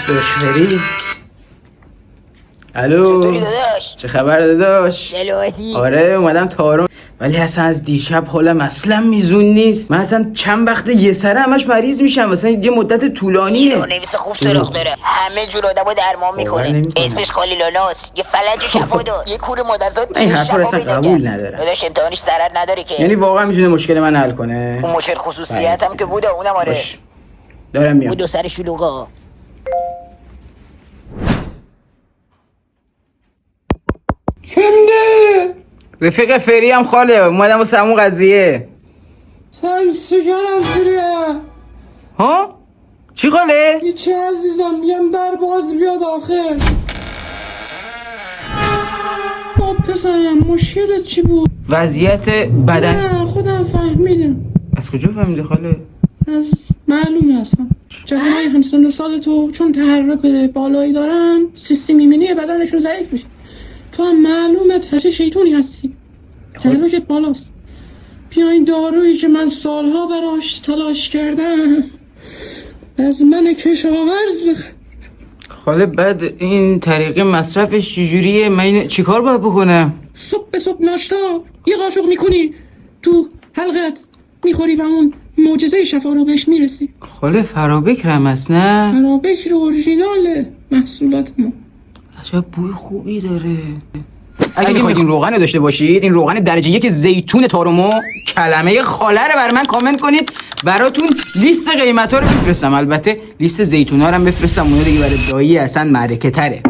دشمری. الو چطوری داداش؟ چه خبر داداش؟ دلوقتی آره اومدم تارم، ولی اصلا از دیشب حالم اصلا میزون نیست. من اصلا چند وقته یه سره همش مریض میشم، مثلا یه مدت طولانیه. اینو نویس خوب سراغ داره، همه جور آدمو درمان میکنه. اسمش خالیلالاست، یه فلج شفا داد، یه کور مادرزاد این پیش حرفا شفا اصلا پیدا قبول کرد. ندارم. داداش امتحانش ضرر نداره که. یعنی واقعا میتونه مشکل من حل کنه؟ اون مشکل خصوصیت هم که بوده اونم آره. باش. دارم میام. بود دو سر شلوغا. کمده رفیق فری هم خاله، اومدم واسه همون قضیه. سن سگرم فریه. ها؟ چی خاله؟ هیچی عزیزم، میگم در باز بیاد آخر. پسرم مشکلت چی بود؟ وضعیت بدن. نه خودم فهمیدم. از کجا فهمیدی خاله؟ از معلوم هستم جوانای همسن سال تو چون تحرک بالایی دارن سیستم ایمنی بدنشون ضعیف میشه. تو هم معلومه ترش شیطونی هستی، تحرکت بالاست. بیا این دارویی که من سالها براش تلاش کردم از من کشاورز بخر. خاله بعد این طریقه مصرفش چجوریه؟ من چیکار باید بکنم؟ صبح به صبح ناشتا یه قاشق میکنی تو حلقت میخوری و اون معجزه شفا رو بهش میرسی. خاله فرابکرم هست نه؟ فرابکر اورژینال محصولات ما. عجب بوی خوبی داره. اگه میخواید این روغن رو داشته باشید، این روغن درجه 1 زیتون تارومو، کلمه خاله رو بر من کامنت کنید، براتون لیست قیمتا رو بفرستم. البته لیست زیتونا رو هم بفرستم، اونو دیگه برای دایی اصلا معرکه تره.